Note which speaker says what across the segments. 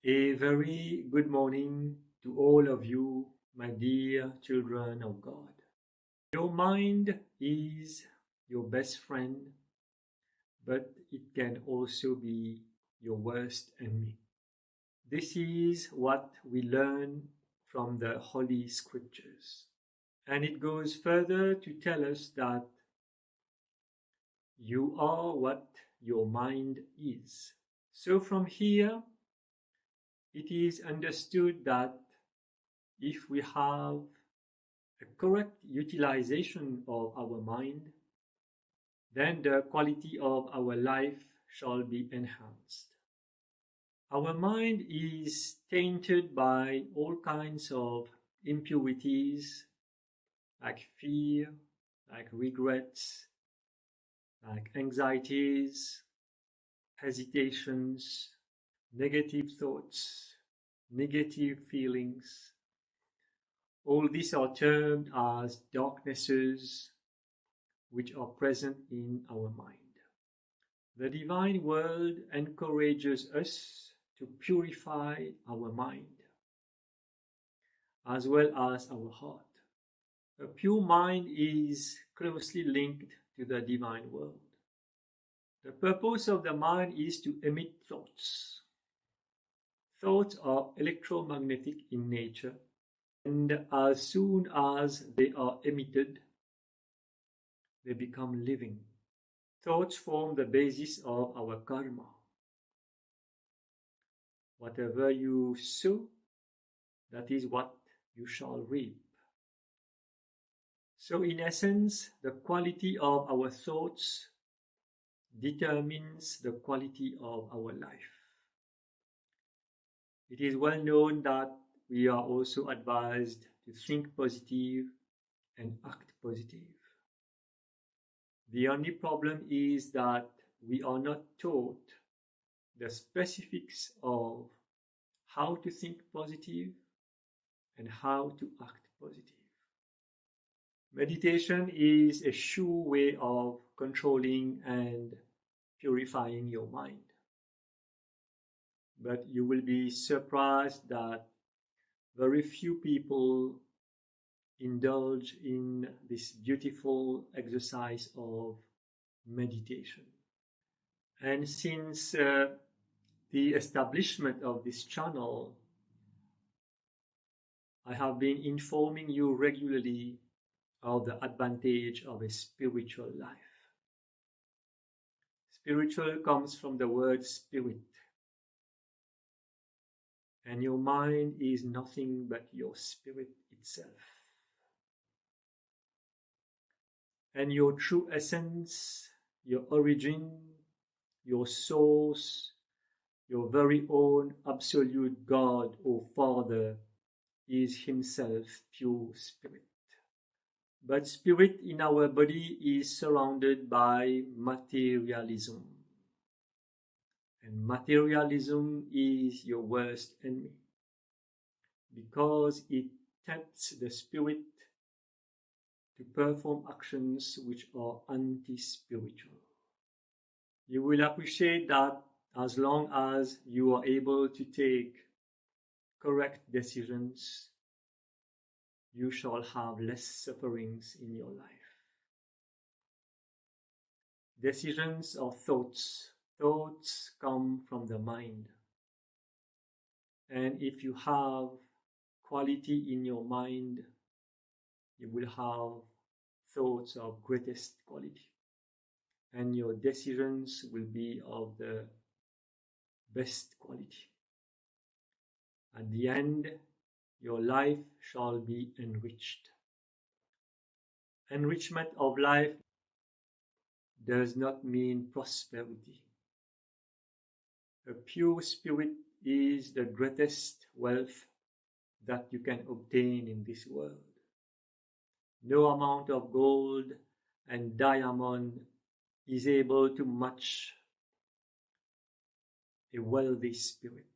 Speaker 1: A very good morning to all of you, my dear children of God. Your mind is your best friend, but it can also be your worst enemy. This is what we learn from the Holy Scriptures. And it goes further to tell us that you are what your mind is. So from here, it is understood that if we have a correct utilization of our mind, then the quality of our life shall be enhanced. Our mind is tainted by all kinds of impurities like fear, like regrets, like anxieties, hesitations, negative thoughts, negative feelings. All these are termed as darknesses which are present in our mind. The divine word encourages us to purify our mind as well as our heart. A pure mind is closely linked to the divine world. The purpose of the mind is to emit thoughts. Thoughts are electromagnetic in nature, and as soon as they are emitted, they become living. Thoughts form the basis of our karma. Whatever you sow, that is what you shall reap. So in essence, the quality of our thoughts determines the quality of our life. It is well known that we are also advised to think positive and act positive. The only problem is that we are not taught the specifics of how to think positive and how to act positive. Meditation is a sure way of controlling and purifying your mind. But you will be surprised that very few people indulge in this beautiful exercise of meditation. And since the establishment of this channel, I have been informing you regularly of the advantage of a spiritual life. Spiritual comes from the word spirit. And your mind is nothing but your spirit itself. And your true essence, your origin, your source, your very own absolute God or Father is himself pure spirit. But spirit in our body is surrounded by materialism. And materialism is your worst enemy because it tempts the spirit to perform actions which are anti-spiritual. You will appreciate that as long as you are able to take correct decisions, you shall have less sufferings in your life. Decisions are thoughts. Thoughts come from the mind. And if you have quality in your mind, you will have thoughts of greatest quality. And your decisions will be of the best quality. At the end, your life shall be enriched. Enrichment of life does not mean prosperity. A pure spirit is the greatest wealth that you can obtain in this world. No amount of gold and diamond is able to match a wealthy spirit.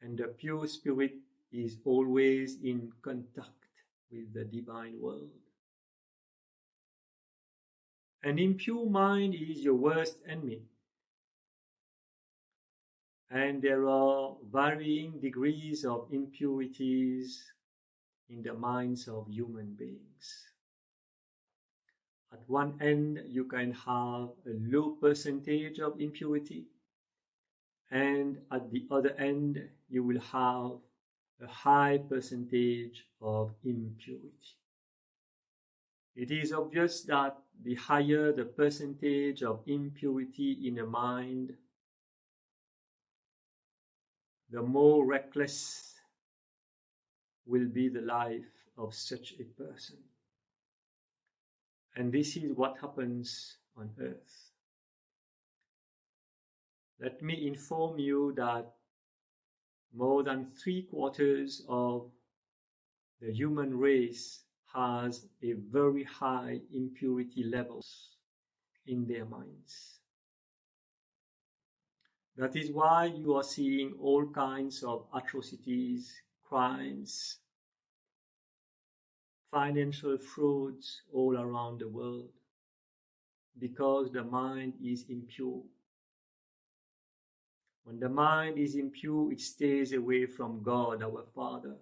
Speaker 1: And the pure spirit is always in contact with the divine world. An impure mind is your worst enemy. And there are varying degrees of impurities in the minds of human beings. At one end, you can have a low percentage of impurity, and at the other end, you will have a high percentage of impurity. It is obvious that the higher the percentage of impurity in a mind, the more reckless will be the life of such a person. And this is what happens on earth. Let me inform you that more than 3/4 of the human race has a very high impurity levels in their minds. That is why you are seeing all kinds of atrocities, crimes, financial frauds all around the world, because the mind is impure. When the mind is impure, it stays away from God, our Father.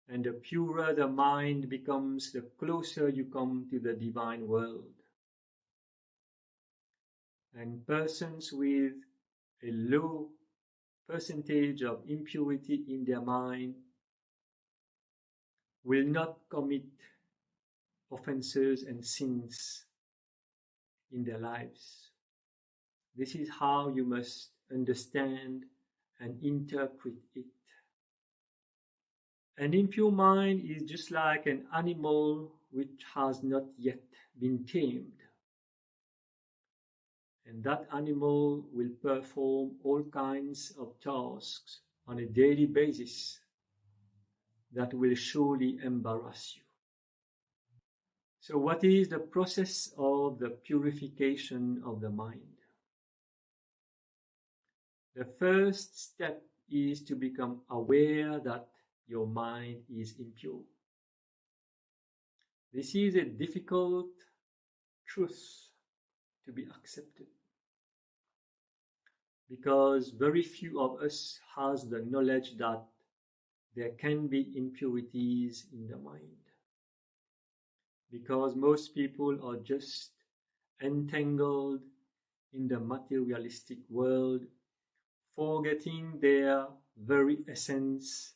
Speaker 1: And the purer the mind becomes, the closer you come to the divine world. And persons with a low percentage of impurity in their mind will not commit offenses and sins in their lives. This is how you must understand and interpret it. An impure mind is just like an animal which has not yet been tamed. And that animal will perform all kinds of tasks on a daily basis that will surely embarrass you. So what is the process of the purification of the mind? The first step is to become aware that your mind is impure. This is a difficult truth to be accepted, because very few of us has the knowledge that there can be impurities in the mind, because most people are just entangled in the materialistic world, forgetting their very essence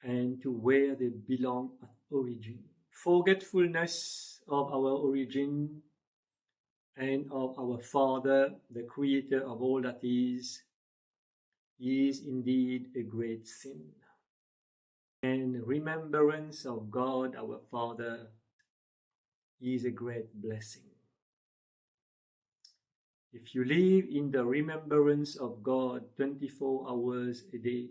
Speaker 1: and to where they belong at origin. Forgetfulness of our origin and of our Father, the Creator of all that is indeed a great sin. And remembrance of God, our Father, is a great blessing. If you live in the remembrance of God 24 hours a day,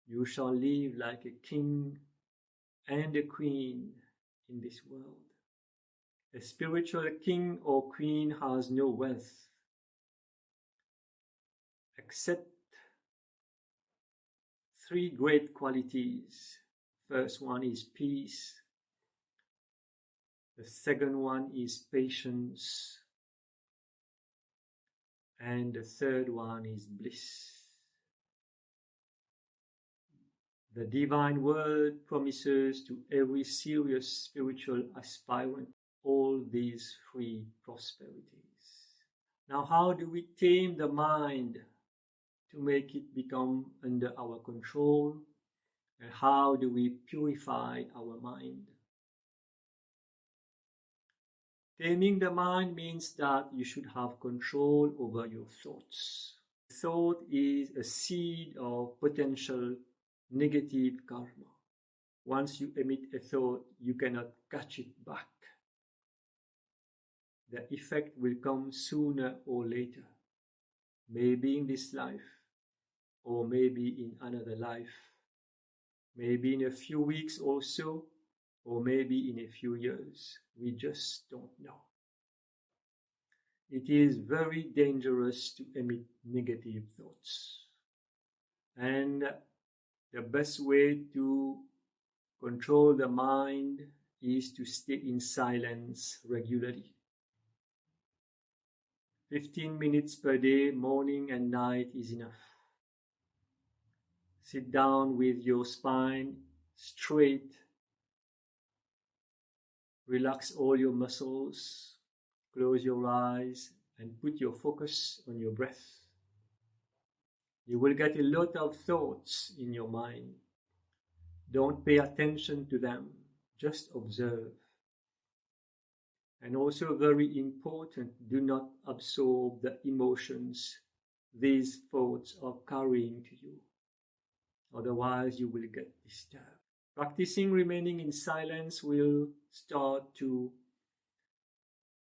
Speaker 1: you shall live like a king and a queen in this world. A spiritual king or queen has no wealth except 3 great qualities. First one is peace. The second one is patience. And the third one is bliss. The divine word promises to every serious spiritual aspirant all these 3 prosperities. Now, how do we tame the mind to make it become under our control? And how do we purify our mind? Taming the mind means that you should have control over your thoughts. Thought is a seed of potential negative karma. Once you emit a thought, you cannot catch it back. The effect will come sooner or later, maybe in this life, or maybe in another life, maybe in a few weeks or so, or maybe in a few years. We just don't know. It is very dangerous to emit negative thoughts. And the best way to control the mind is to stay in silence regularly. 15 minutes per day, morning and night, is enough. Sit down with your spine straight. Relax all your muscles. Close your eyes and put your focus on your breath. You will get a lot of thoughts in your mind. Don't pay attention to them, just observe. And also very important, do not absorb the emotions these thoughts are carrying to you. Otherwise, you will get disturbed. Practicing remaining in silence will start to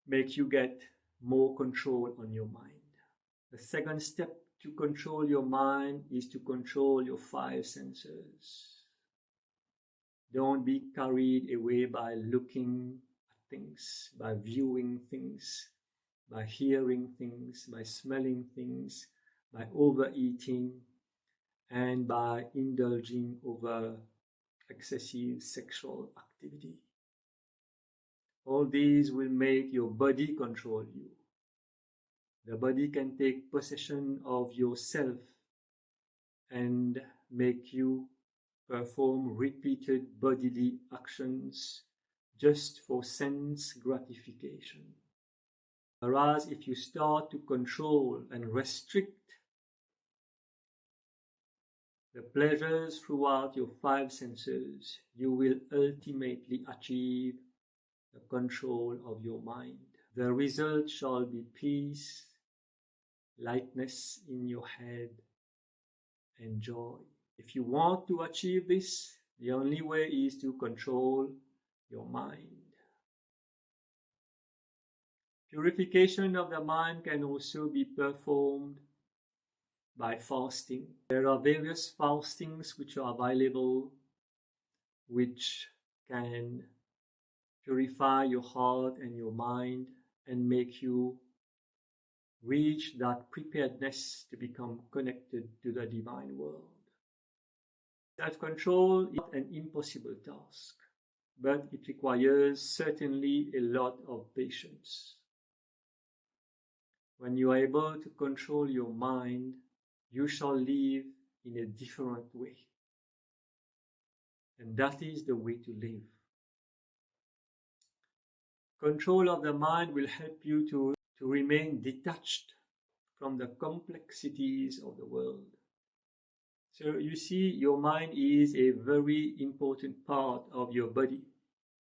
Speaker 1: make you get more control on your mind. The second step to control your mind is to control your 5 senses. Don't be carried away by looking at things, by viewing things, by hearing things, by smelling things, by overeating, and by indulging over excessive sexual activity. All these will make your body control you. The body can take possession of yourself and make you perform repeated bodily actions just for sense gratification. Whereas if you start to control and restrict the pleasures throughout your 5 senses, you will ultimately achieve the control of your mind. The result shall be peace, lightness in your head, and joy. If you want to achieve this, the only way is to control your mind. Purification of the mind can also be performed by fasting. There are various fastings which are available which can purify your heart and your mind and make you reach that preparedness to become connected to the divine world. Self-control is not an impossible task, but it requires certainly a lot of patience. When you are able to control your mind, you shall live in a different way. And that is the way to live. Control of the mind will help you to remain detached from the complexities of the world. So you see, your mind is a very important part of your body,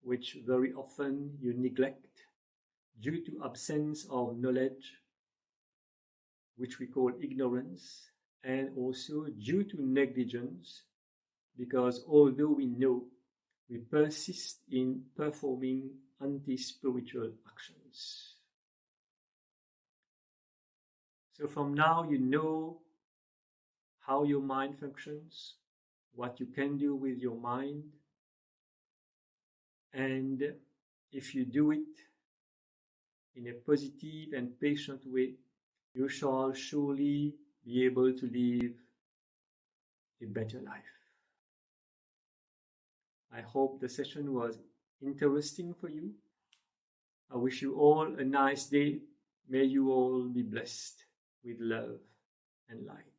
Speaker 1: which very often you neglect due to absence of knowledge, which we call ignorance, and also due to negligence, because although we know, we persist in performing anti-spiritual actions. So from now you know how your mind functions, what you can do with your mind, and if you do it in a positive and patient way, you shall surely be able to live a better life. I hope the session was interesting for you. I wish you all a nice day. May you all be blessed with love and light.